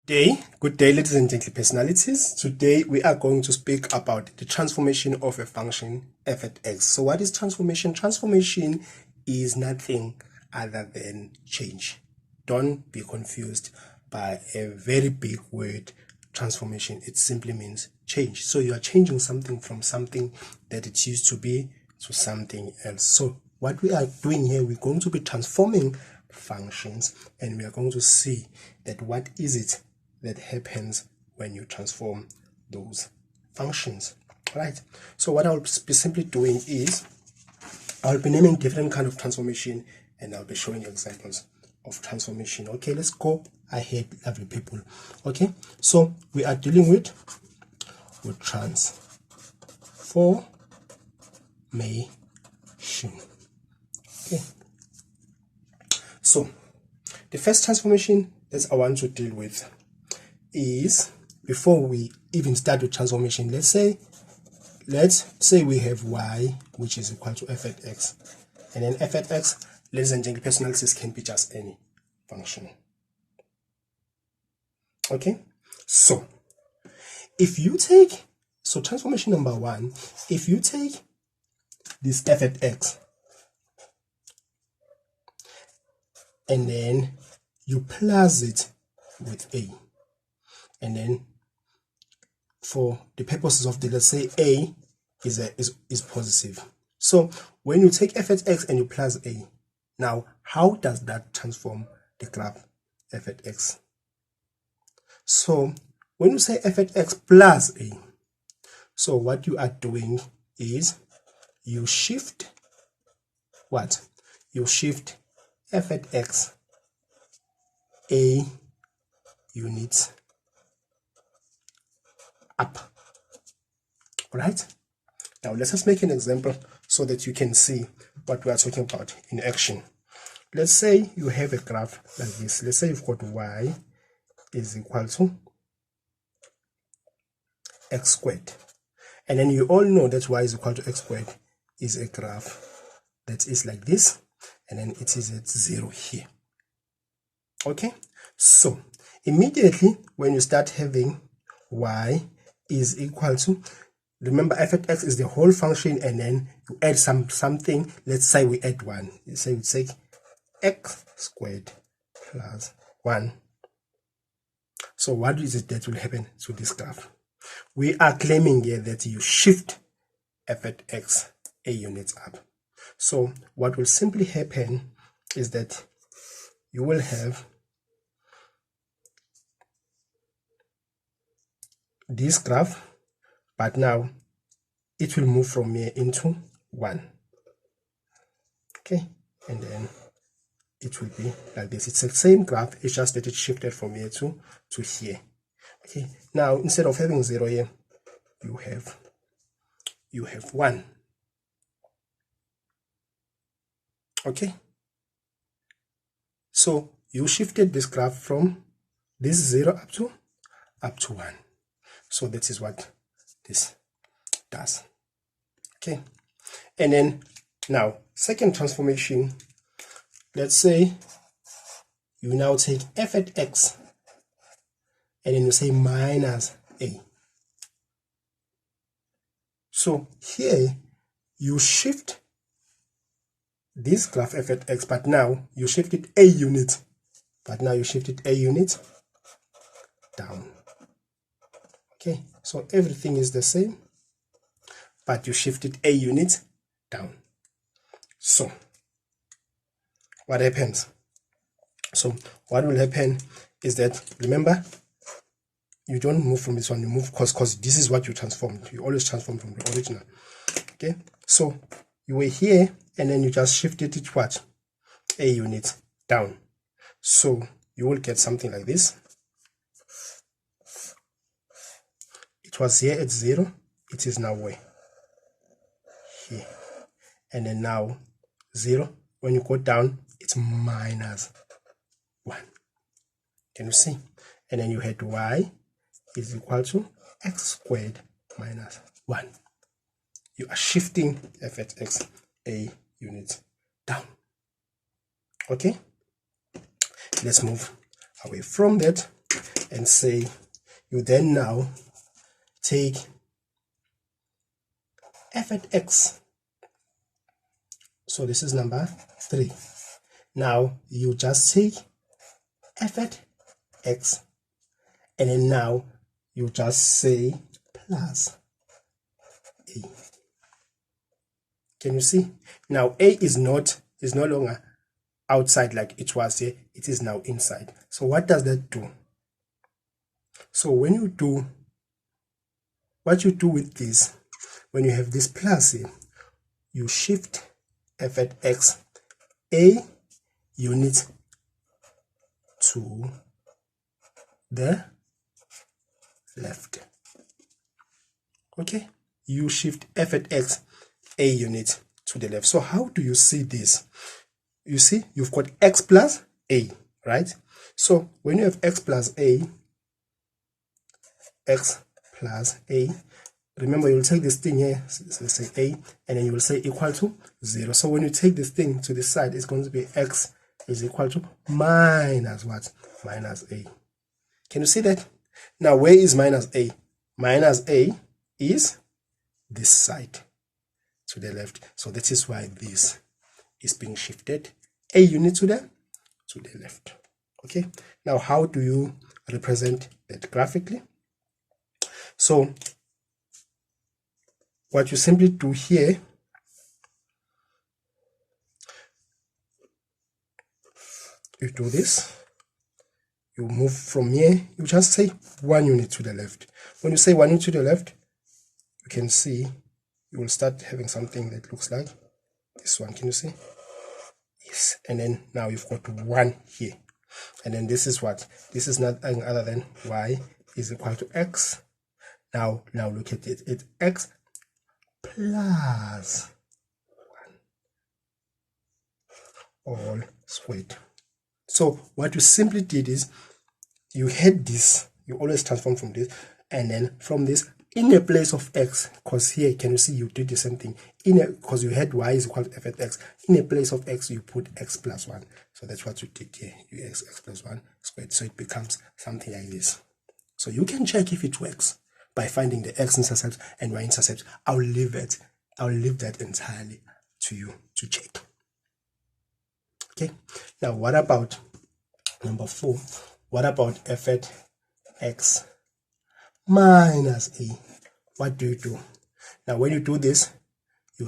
Good day, ladies and gentlemen, personalities. Today we are going to speak about the transformation of a function f at x. So what is transformation? Transformation is nothing other than change. Don't be confused by a very big word, transformation. It simply means change. So you are changing something from something that it used to be to something else. So what we are doing here, we're going to be transforming functions, and we are going to see that what is it that happens when you transform those functions. Right, so what I'll be simply doing is I'll be naming different kind of transformation, and I'll be showing examples of transformation. Okay, let's go ahead, lovely people. Okay, so we are dealing with transformation. Okay, so the first transformation that I want to deal with is, before we even start with transformation, let's say we have y, which is equal to f at x, and then f at x, ladies and gentlemen, personalities, can be just any function. Okay, so if you take, so transformation number one, if you take this f at x and then you plus it with a, and then for the purposes of the, let's say a is positive. So when you take f at x and you plus a, now how does that transform the graph f at x? So when you say f at x plus a, so what you are doing is you shift what? You shift f at x a units up. All right, now let's just make an example so that you can see what we are talking about in action. Let's say you have a graph like this. Let's say you've got y is equal to x squared, and then you all know that y is equal to x squared is a graph that is like this, and then it is at 0 here. Okay, so immediately when you start having y is equal to, remember f at x is the whole function, and then you add something. Let's say we add 1. Let's say we take x squared plus 1. So what is it that will happen to this graph? We are claiming here that you shift f at x a units up. So what will simply happen is that you will have this graph, but now it will move from here into 1. Okay, and then it will be like this. It's the same graph, it's just that it shifted from here to here. Okay, now instead of having 0 here, you have 1. Okay, so you shifted this graph from this 0 up to 1. So that is what this does. Okay, and then now second transformation, let's say you now take f at x and then you say minus a. So here you shift this graph f at x, but now you shift it a unit, down. Okay, so everything is the same, but you shift it a unit down. So what happens? So what will happen is that, remember, you don't move from this one, you move because this is what you transformed. You always transform from the original. Okay, so you were here and then you just shifted it what? A unit down. So you will get something like this. It was here at 0, it is now where? Here. And then now 0, when you go down, it's minus 1. Can you see? And then you had y is equal to x squared minus 1. You are shifting f at x a unit down. Okay, let's move away from that and say, you then now take f at x. So this is number 3. Now you just take f at x, and then now you just say plus a. Can you see? Now a is no longer outside like it was here, it is now inside. So what does that do? So when you do what you do with this, when you have this plus here, you shift f at x a unit to the left. Okay, you shift f at x a unit to the left. So how do you see this? You see, you've got x plus a, right? So when you have x plus a, remember you'll take this thing here, so let's say a, and then you will say equal to 0. So when you take this thing to this side, it's going to be x is equal to minus what? Minus a. Can you see that? Now where is minus a? Minus a is this side to the left. So that is why this is being shifted a unit to the left. Okay, now how do you represent that graphically? So what you simply do here, you do this, you move from here, you just say 1 unit to the left. When you say 1 unit to the left, you can see you will start having something that looks like this one. Can you see? Yes. And then now you've got 1 here, and then this is what? This is nothing other than y is equal to x. Now look at it. It's x plus 1 all squared. So what you simply did is you had this, you always transform from this, and then from this in a place of x, because here can you see you did the same thing, because you had y is equal to f at x, in a place of x you put x plus 1. So that's what you did here, you x plus 1 squared. So it becomes something like this. So you can check if it works by finding the x-intercept and y-intercept. I'll leave that entirely to you to check. Okay, now what about number 4? What about f at x minus a? What do you do? Now when you do this, you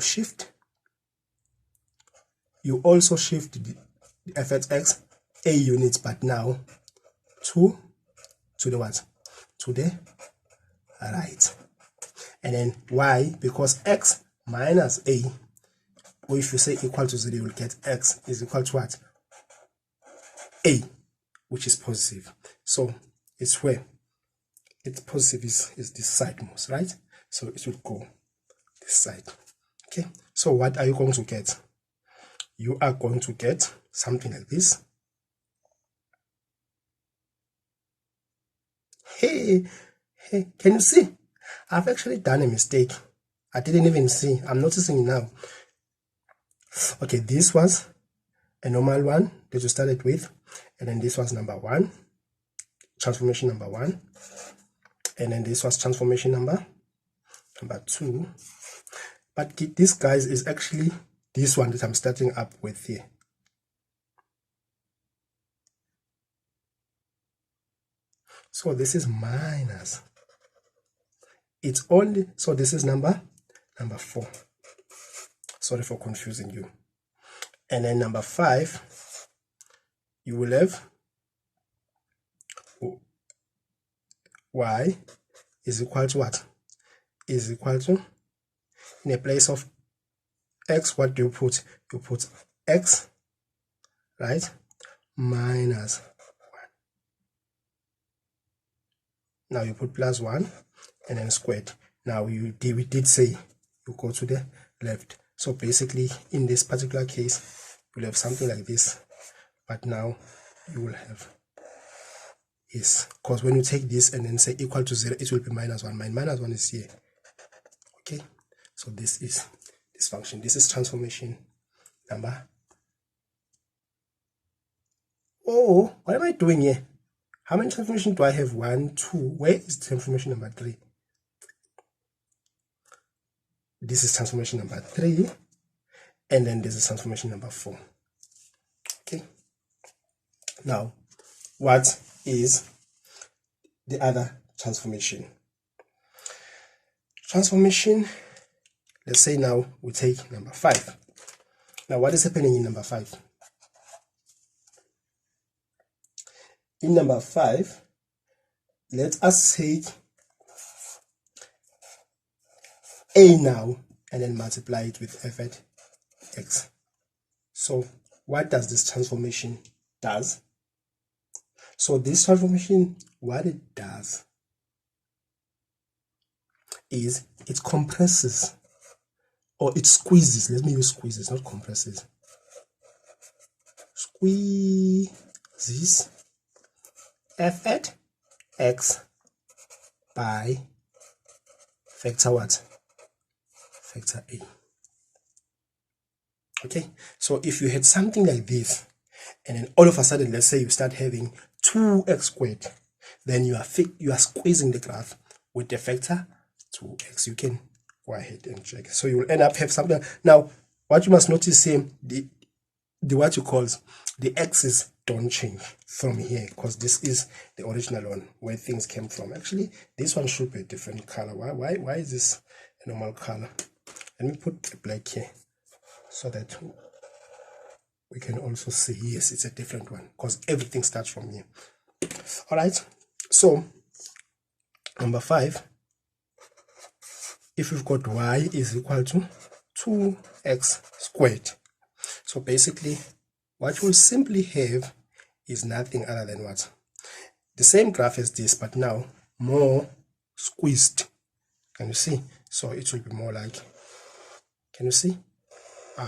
also shift the f at x a units, but now to the what? To the right. And then y, because x minus a, or if you say equal to 0, you will get x is equal to what? A, which is positive. So it's where it's positive is this side most, right? So it will go this side. Okay, so what are you going to get? You are going to get something like this. Hey, can you see? I've actually done a mistake. I didn't even see. I'm noticing now. Okay, this was a normal one that you started with, and then this was number 1, transformation number 1, and then this was transformation number 2. But this, guys, is actually this one that I'm starting up with here. So this is minus. It's only, so this is number 4. Sorry for confusing you. And then number 5, you will have y is equal to what? Is equal to, in a place of x, what do you put? You put x, right, minus 1. Now you put plus 1 and then squared. Now we did say you go to the left. So basically in this particular case you'll have something like this, but now you will have is, because when you take this and then say equal to 0, it will be minus 1. Minus 1 is here. Okay, so this is this function. This is transformation number. Oh, what am I doing here? How many transformation do I have? 1, 2. Where is transformation number 3? This is transformation number 3, and then this is transformation number 4. Okay. Now, what is the other transformation? Transformation, let's say now we take number 5. Now, what is happening in number 5? In number 5, let us take A now and then multiply it with f at x. So what does this transformation does? So this transformation, what it does is it compresses, or it squeezes. Let me use squeezes, not compresses. Squeezes f at x by factor what? Factor A. Okay, so if you had something like this, and then all of a sudden, let's say you start having 2x squared, then you are squeezing the graph with the factor 2x. You can go ahead and check. So you will end up have something. Now, what you must notice here, the what you call the x's don't change from here, because this is the original one where things came from. Actually, this one should be a different color. Why is this a normal color? Let me put the black here so that we can also see, yes, it's a different one, because everything starts from here. All right, so number 5, if we've got y is equal to 2x squared, so basically what we'll simply have is nothing other than what? The same graph as this, but now more squeezed. Can you see? So it will be more like, can you see? You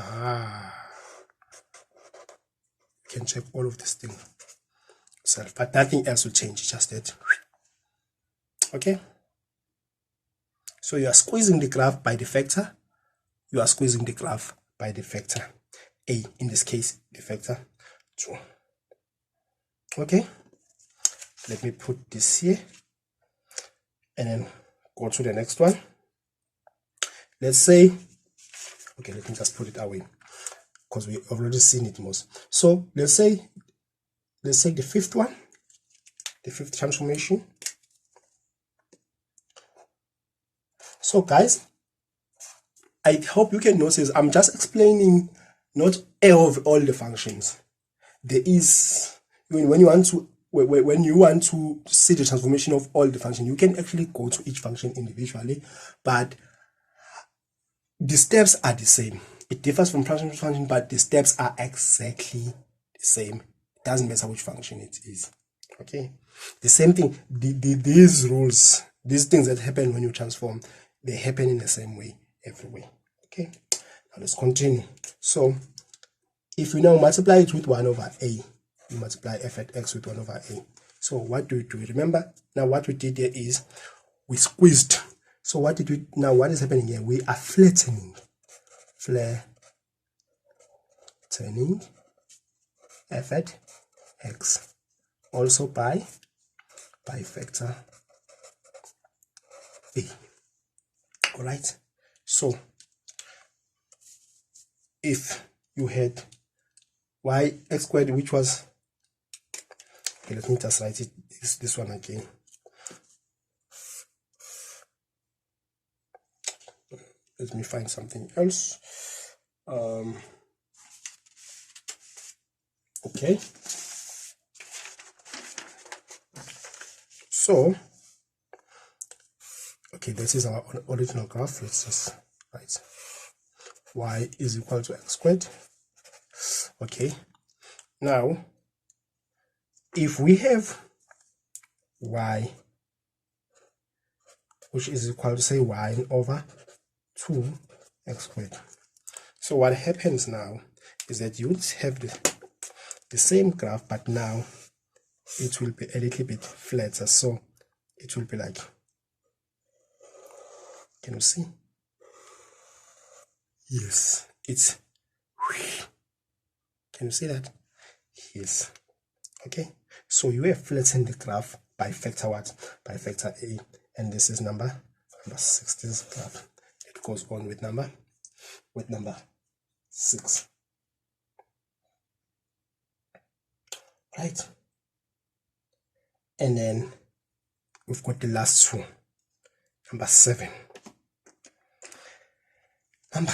can check all of this thing yourself, but nothing else will change, just that. Okay, so you are squeezing the graph by the factor, you are squeezing the graph by the factor A, in this case the factor 2. Okay, let me put this here and then go to the next one. Let's say, okay, let me just put it away because we've already seen it most. So let's say the 5th one, the 5th transformation. So guys, I hope you can notice I'm just explaining not all the functions. There is, when you want to see the transformation of all the functions, you can actually go to each function individually, but the steps are the same. It differs from function to function, but the steps are exactly the same. It doesn't matter which function it is. Okay, the same thing. These rules, these things that happen when you transform, they happen in the same way everywhere. Okay, now let's continue. So if we now multiply it with 1 over a, you multiply f at x with 1 over a. So what do we do? Remember, now what we did here is we squeezed. So what did we, now what is happening here? We are flattening f at x also by factor a. All right, so if you had y x squared, which was, okay, let me just write it, this one again. Let me find something else. Okay, so okay, this is our original graph. Let's just write y is equal to x squared. Okay, now if we have y which is equal to, say, y over 2x squared, so what happens now is that you would have the same graph, but now it will be a little bit flatter. So it will be like, can you see? Yes, it's, can you see that? Yes. Okay, So you have flattened the graph by factor what? By factor A. And this is number 6. This is graph. It goes on with number 6. Right? And then we've got the last two. Number 7. Number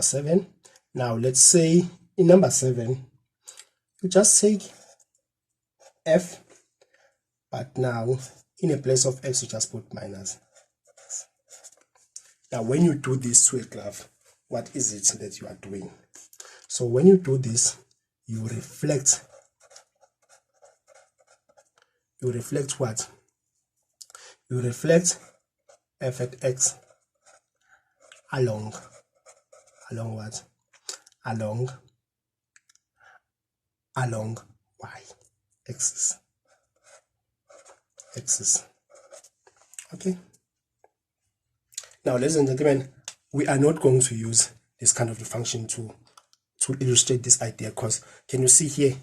7. Now let's say in number 7, you just take f, but now in a place of x you just put minus. Now when you do this to a graph, what is it that you are doing? So when you do this, you reflect what? You reflect f at x along what? Along y axis. Okay. Now, ladies and gentlemen, we are not going to use this kind of a function to illustrate this idea, because can you see here?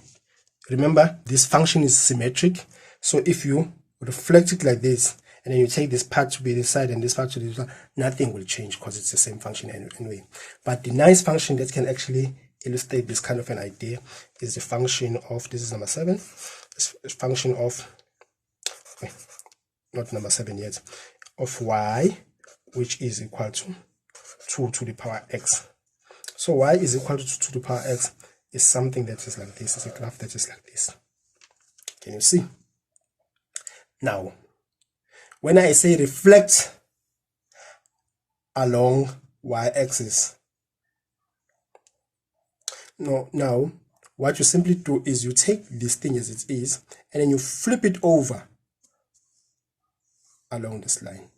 Remember, this function is symmetric. So if you reflect it like this, and then you take this part to be this side and this part to be this side, nothing will change because it's the same function anyway. But the nice function that can actually illustrate this kind of an idea is the function of, this is number 7, this function of, not number 7 yet, of y, which is equal to 2 to the power x. So y is equal to 2 to the power x is something that is like this. It's a graph that is like this. Can you see? Now, when I say reflect along y-axis, now what you simply do is you take this thing as it is, and then you flip it over along this line,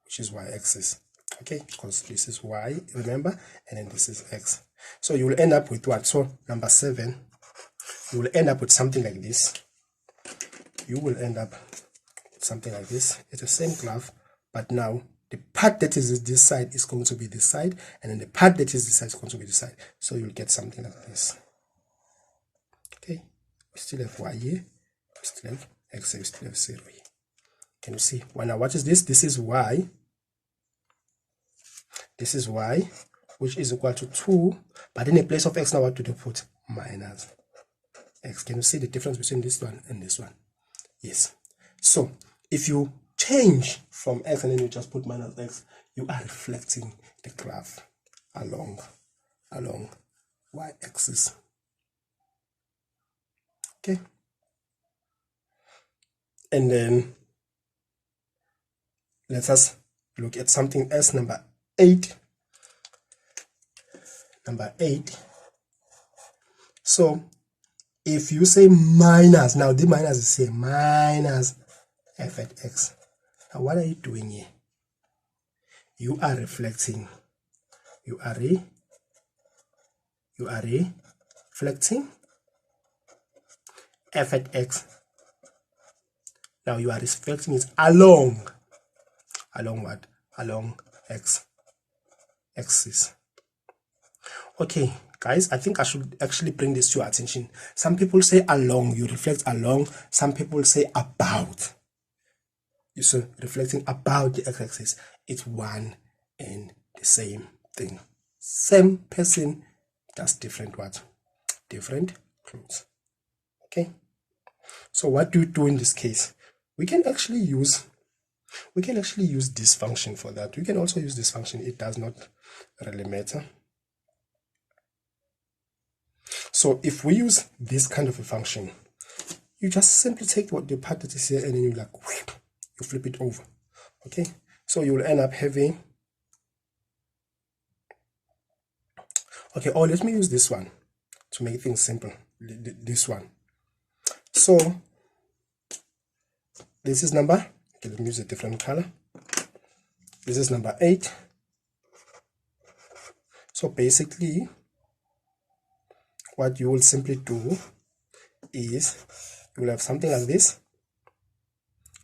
which is y-axis. Okay, because this is y, remember, and then this is x. So you will end up with what? So number 7, you will end up with something like this. You will end up with something like this. It's the same graph, but now the part that is this side is going to be this side, and then the part that is this side is going to be this side. So you'll get something like this. Okay, we still have y here, we still have x here, we still have 0 here. Can you see? Well, now what is this? This is y. This is y, which is equal to 2, but in a place of x now what do they put? Minus x. Can you see the difference between this one and this one? Yes. So if you change from x and then you just put minus x, you are reflecting the graph along y-axis. Okay. And then let us look at something else, number 8. Number 8. So if you say minus, now the minus is say minus f at x. Now what are you doing here? You are reflecting. You are reflecting f at x. Now you are reflecting it along what? Along x axis. Okay, guys, I think I should actually bring this to your attention. Some people say along, you reflect along. Some people say about. You see, reflecting about the x-axis. It's one and the same thing. Same person, just different what? Different clothes. Okay. So what do you do in this case? We can actually use this function for that. We can also use this function. It does not really matter. So if we use this kind of a function, you just simply take what the part that is here and then you you flip it over. Okay, so you will end up having, okay, or let me use this one to make things simple. This one. So this is number, okay, let me use a different color. This is number 8. So basically what you will simply do is you will have something like this,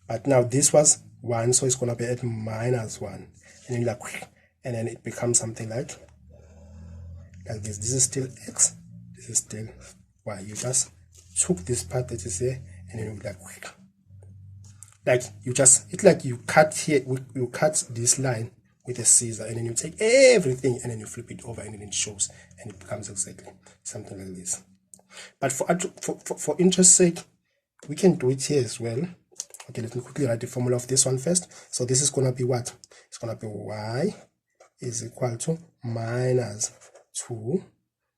but now this was 1, so it's going to be at minus 1, and then and then it becomes something like this. This is still x, this is still y. You just took this part that is here and then you like you just, it's like you cut here, you cut this line with a scissor and then you take everything and then you flip it over and then it shows and it becomes exactly something like this. But for interest sake, we can do it here as well. Okay, let me quickly write the formula of this one first. So this is gonna be what? It's gonna be y is equal to minus 2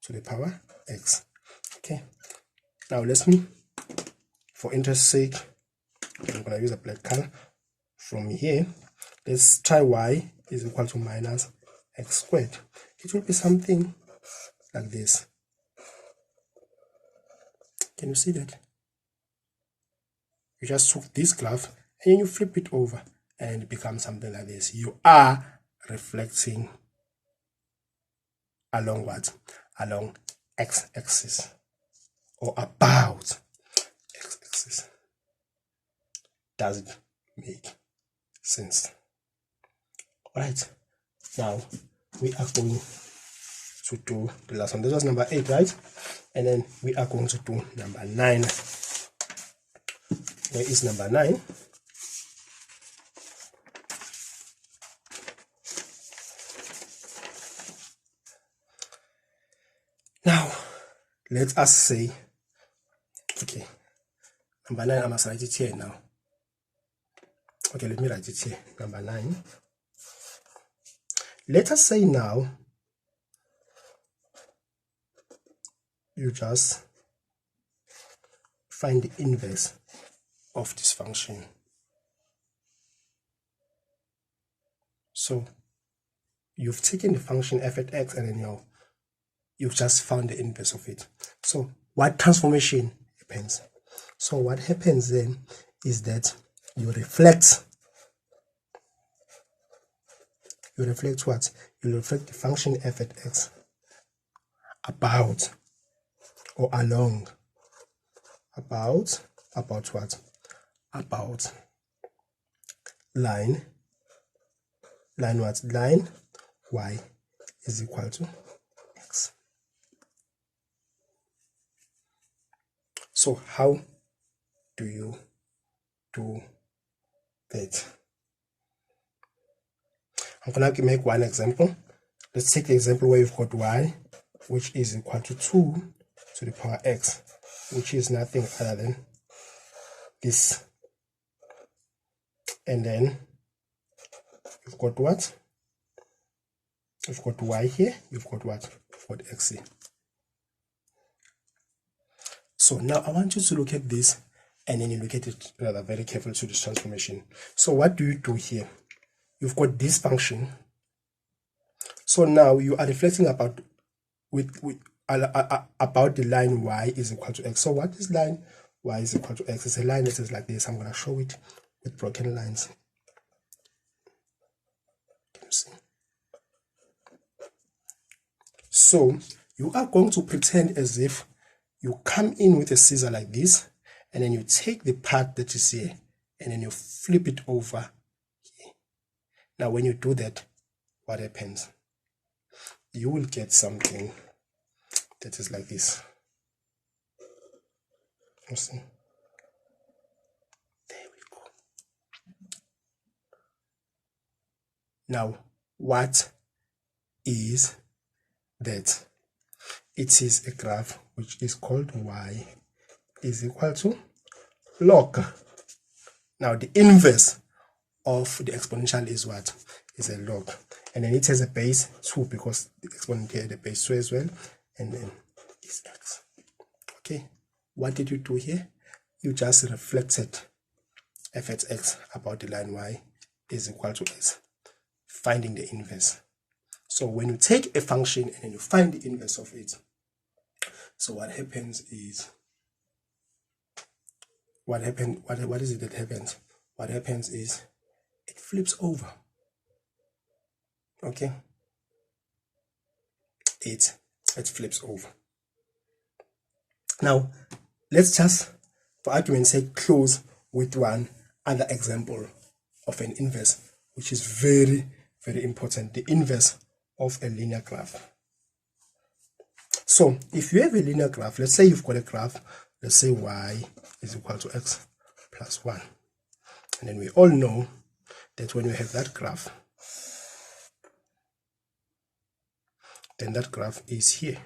to the power x. Okay, now let me, for interest sake, I'm gonna use a black color. From here, let's try y is equal to minus x squared. It will be something like this. Can you see that? You just took this graph and you flip it over and it becomes something like this. You are reflecting along what? Along x-axis or about x-axis. Does it make sense? All right, now we are going to do the last one. This was number 8, right? And then we are going to do number 9. Where is number 9? Now, let us say, okay, number 9, I must write it here now. Okay, let me write it here, number 9. Let us say now, you just find the inverse of this function. So you've taken the function f at x and then you've just found the inverse of it. So what transformation happens? So what happens then is that you reflect what? You reflect the function f at x about or along about what? About line what? Line y is equal to x. So how do you do that? I'm gonna make one example. Let's take the example where you've got y, which is equal to 2 to the power x, which is nothing other than this. And then you've got what? You've got y here, you've got what? You've got x here. So now I want you to look at this and then you look at it rather very carefully to this transformation. So what do you do here? You've got this function. So now you are reflecting about about the line y is equal to x. So what is line y is equal to x? It's a line that is like this. I'm going to show it with broken lines. Can you see? So you are going to pretend as if you come in with a scissor like this, and then you take the part that is here, and then you flip it over here. Now when you do that, what happens? You will get something that is like this. You see? There we go. Now, what is that? It is a graph which is called y is equal to log. Now, the inverse of the exponential is what? Is a log. And then it has a base 2 because the exponent here had a base 2 as well. And then is x. Okay, what did you do here? You just reflected f at x about the line y is equal to x, finding the inverse. So when you take a function and then you find the inverse of it, so what happens is, what is it that happens? What happens is it flips over. Okay, it flips over. Now let's just, for argument's sake, close with one other example of an inverse, which is very, very important, the inverse of a linear graph. So if you have a linear graph, let's say you've got a graph, let's say y is equal to x plus 1. And then we all know that when we have that graph, then that graph is here.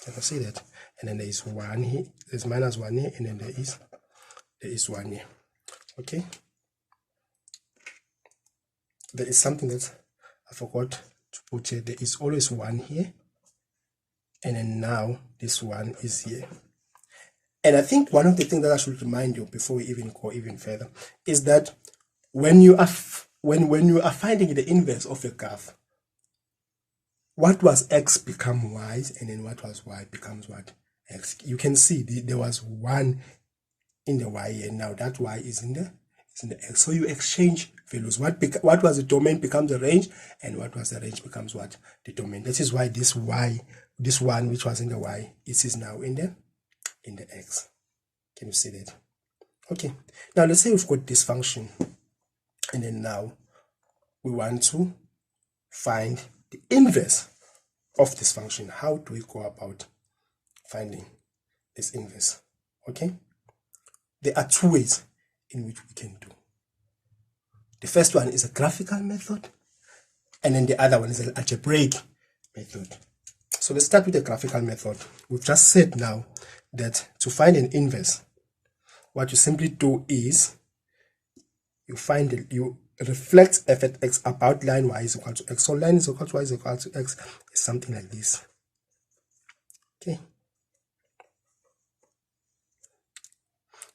You can see that. And then there is 1 here, there's minus 1 here, and then there is 1 here. Okay? There is something that I forgot to put here. There is always 1 here, and then now this 1 is here. And I think one of the things that I should remind you before we even go even further is that when you are finding the inverse of a graph, what was x become y, and then what was y becomes what? X. You can see there was 1 in the y, and now that y is in the x. So you exchange values. What was the domain becomes the range, and what was the range becomes what? The domain. That is why this y, this 1 which was in the y, it is now in the x. Can you see that? Okay. Now let's say we've got this function, and then now we want to find the inverse of this function. How do we go about finding this inverse? Okay. There are 2 ways in which we can do. The first one is a graphical method, and then the other one is an algebraic method. So let's start with the graphical method. We've just said now that to find an inverse, what you simply do is you reflect f at x about line y is equal to x. So line is equal to y is equal to x is something like this. Okay.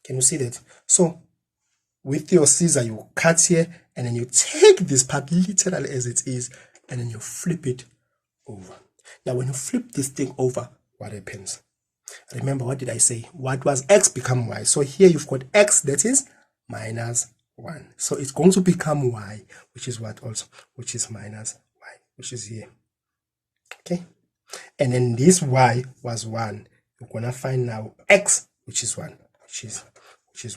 Can you see that? So with your scissor, you cut here, and then you take this part literally as it is, and then you flip it over. Now when you flip this thing over, what happens? Remember, what did I say? What was x become y? So here you've got x, that is minus 1. So it's going to become y, which is what also? Which is minus y, which is here. Okay. And then this y was 1. You're going to find now x, which is 1, which is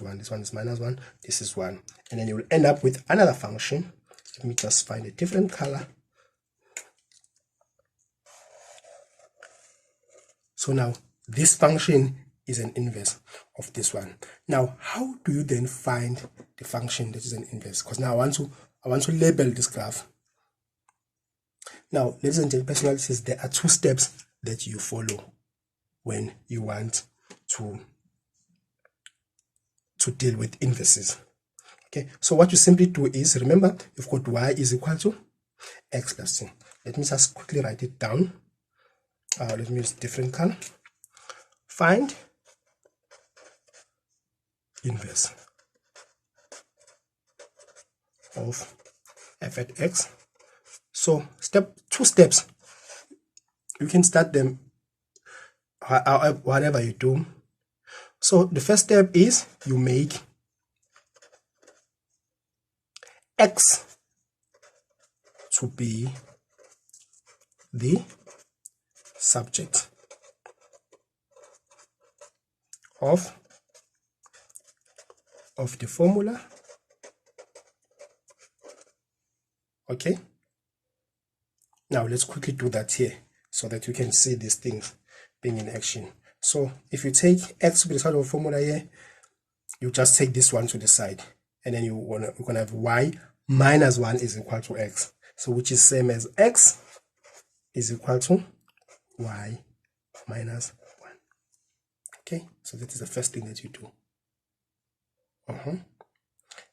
1. This one is minus 1. This is 1. And then you will end up with another function. Let me just find a different color. So now this function is an inverse of this one. Now, how do you then find the function that is an inverse? Because now I want to label this graph. Now, ladies and gentlemen, personalities, there are 2 steps that you follow when you want to deal with inverses. Okay, so what you simply do is, remember, you've got y is equal to x plus 2. Let me just quickly write it down. Let me use different color. Find inverse of f at x. So 2 steps. You can start them whatever you do. So the first step is you make x to be the subject of the formula. Okay. Now let's quickly do that here so that you can see these things being in action. So if you take x to be the side of the formula here, you just take this one to the side, and then you're gonna have y minus 1 is equal to x. So which is same as x is equal to y minus 1. Okay, so that is the first thing that you do. And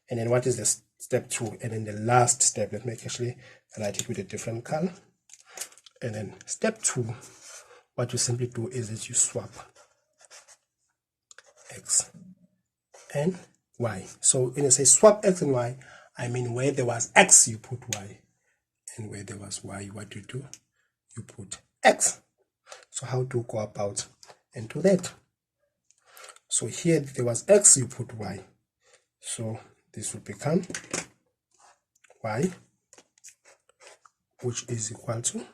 then what is the step 2? And then the last step, let me actually write it with a different color. And then step 2, what you simply do is that you swap x and y. So when I say swap x and y, I mean where there was x, you put y, and where there was y, what you do? You put x. So how to go about and do that? So here there was x, you put y. So this will become y, which is equal to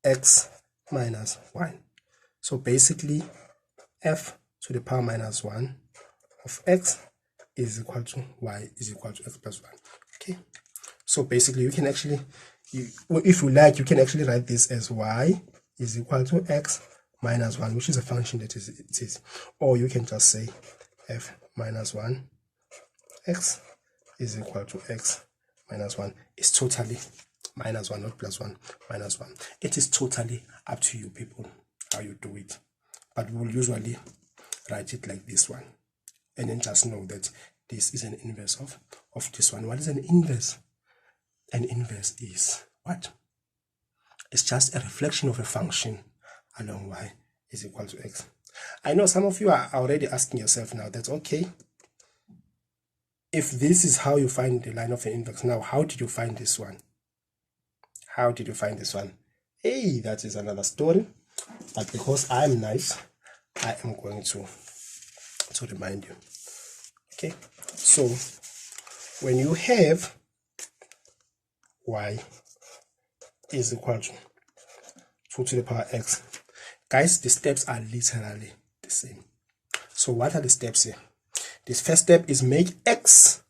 x minus 1. So basically f to the power minus 1 of x is equal to y is equal to x plus 1. Okay, so basically you can actually if you like, you can actually write this as y is equal to x minus 1, which is a function that it is. Or you can just say f minus 1 x is equal to x minus 1. It's totally minus 1, not plus 1, minus 1. It is totally up to you people how you do it. But we'll usually write it like this one. And then just know that this is an inverse of this one. What is an inverse? An inverse is what? It's just a reflection of a function along y is equal to x. I know some of you are already asking yourself now, that's okay. If this is how you find the line of an inverse, now how did you find this one? How did you find this one? Hey, that is another story. But because I'm nice, I am going to remind you. Okay, so when you have y is equal to 2 to the power x, guys, the steps are literally the same. So what are the steps here? This first step is make x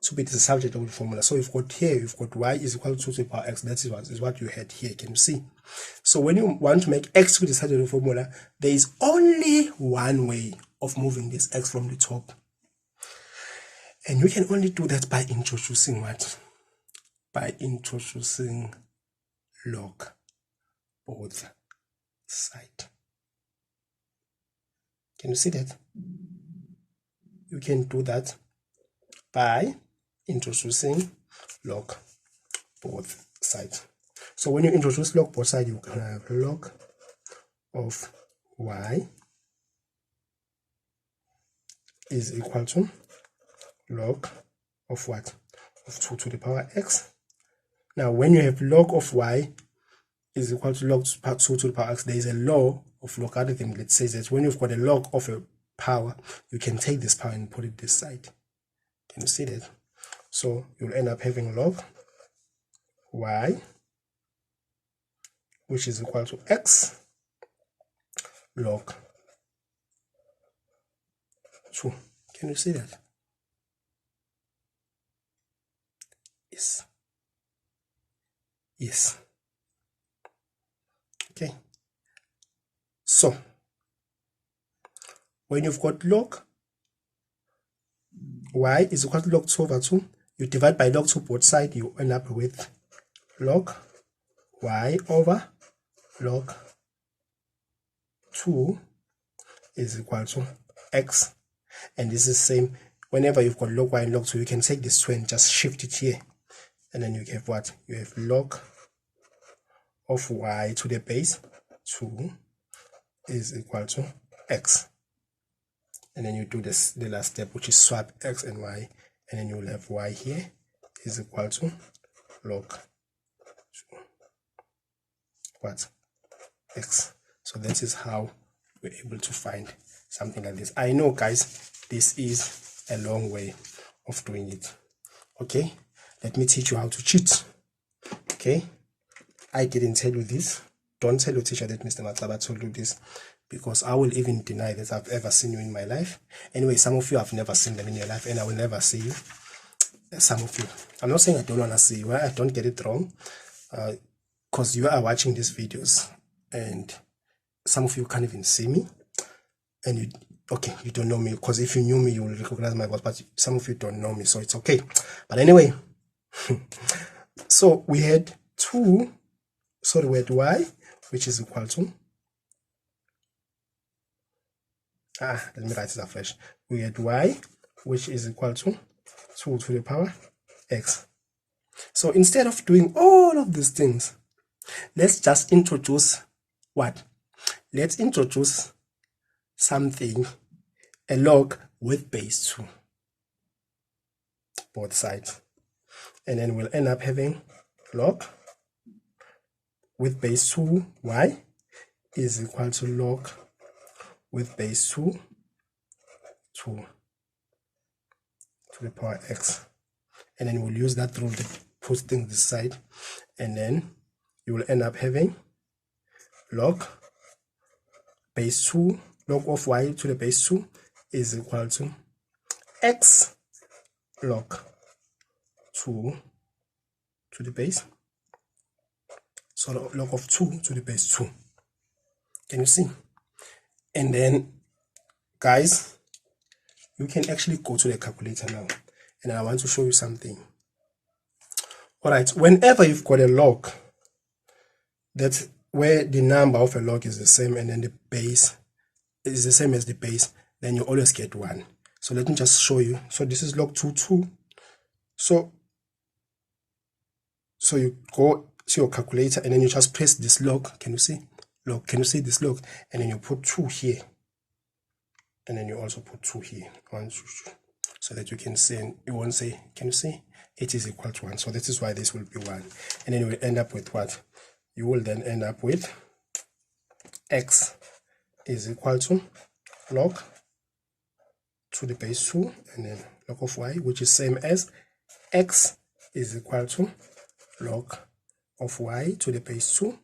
to be the subject of the formula. So you've got here, you've got y is equal to 2 to the power x. That is what you had here. Can you see? So when you want to make x to be the subject of the formula, there is only one way of moving this x from the top. And you can only do that by introducing what? By introducing log both sides. Can you see that? You can do that by introducing log both sides. So when you introduce log both sides, you can have log of y is equal to log of what? Of 2 to the power x. Now when you have log of y is equal to log 2 to the power x, there is a law of logarithm that says that when you've got a log of a power, you can take this power and put it this side. Can you see that? So you'll end up having log y, which is equal to x log 2. Can you see that? Yes. Yes. Okay. So when you've got log y is equal to log 2 over 2, you divide by log 2 both sides, you end up with log y over log 2 is equal to x. And this is the same. Whenever you've got log y and log 2, you can take this 2 and just shift it here. And then you have what? You have log of y to the base 2 is equal to x. And then you do this, the last step, which is swap x and y. And then you will have y here is equal to log 2 what? X. So this is how we're able to find something like this. I know, guys, this is a long way of doing it. Okay, let me teach you how to cheat. Okay, I didn't tell you this. Don't tell your teacher that Mr. Matlaba told you this, because I will even deny that I've ever seen you in my life. Anyway, some of you have never seen them in your life, and I will never see you. Some of you, I'm not saying I don't want to see you. I don't get it wrong, because you are watching these videos and some of you can't even see me, and you don't know me, because if you knew me, you will recognize my voice, but some of you don't know me, so it's okay. But anyway, so we had we had y, which is equal to let me write it afresh. We had y, which is equal to 2 to the power x. So instead of doing all of these things, let's just introduce what? Let's introduce something, a log with base 2, both sides. And then we'll end up having log with base 2 y is equal to log with base 2 to the power x. And then we'll use that rule to put things this side, and then you will end up having log base 2, log of y to the base 2 is equal to x log 2 to the base So the log of 2 to the base 2. Can you see? And then, guys, you can actually go to the calculator now, and I want to show you something. All right, whenever you've got a log that's where the number of a log is the same and then the base is the same as the base, then you always get 1. So let me just show you. So this is log 2. So you go to your calculator and then you just press this log. Can you see? Log. Can you see this log? And then you put 2 here. And then you also put 2 here. 1, 2, 2. So that you can see, and you won't say, can you see? It is equal to 1. So this is why this will be 1. And then you will end up with what? You will then end up with x is equal to log to the base 2, and then log of y, which is same as x is equal to log of y to the base 2,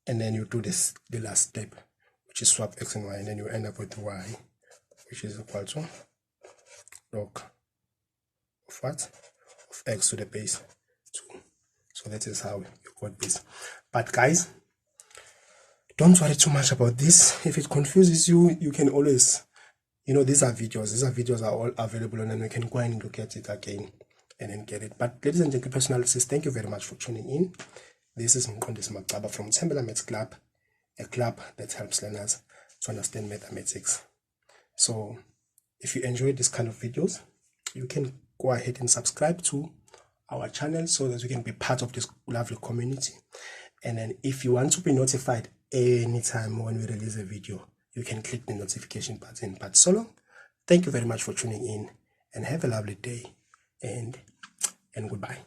and then you do this, the last step, which is swap x and y, and then you end up with y, which is equal to log of what? Of x to the base 2. So that is how you got this. But guys, don't worry too much about this. If it confuses you, you can always, these are videos are all available, and then you can go and look at it again and then get it. But ladies and gentlemen, personalities, thank you very much for tuning in. This is Mkondis Magaba from Tembela Maths Club, a club that helps learners to understand mathematics. So if you enjoy this kind of videos, you can go ahead and subscribe to our channel so that you can be part of this lovely community. And then if you want to be notified anytime when we release a video, you can click the notification button. But so long, thank you very much for tuning in, and have a lovely day, and goodbye.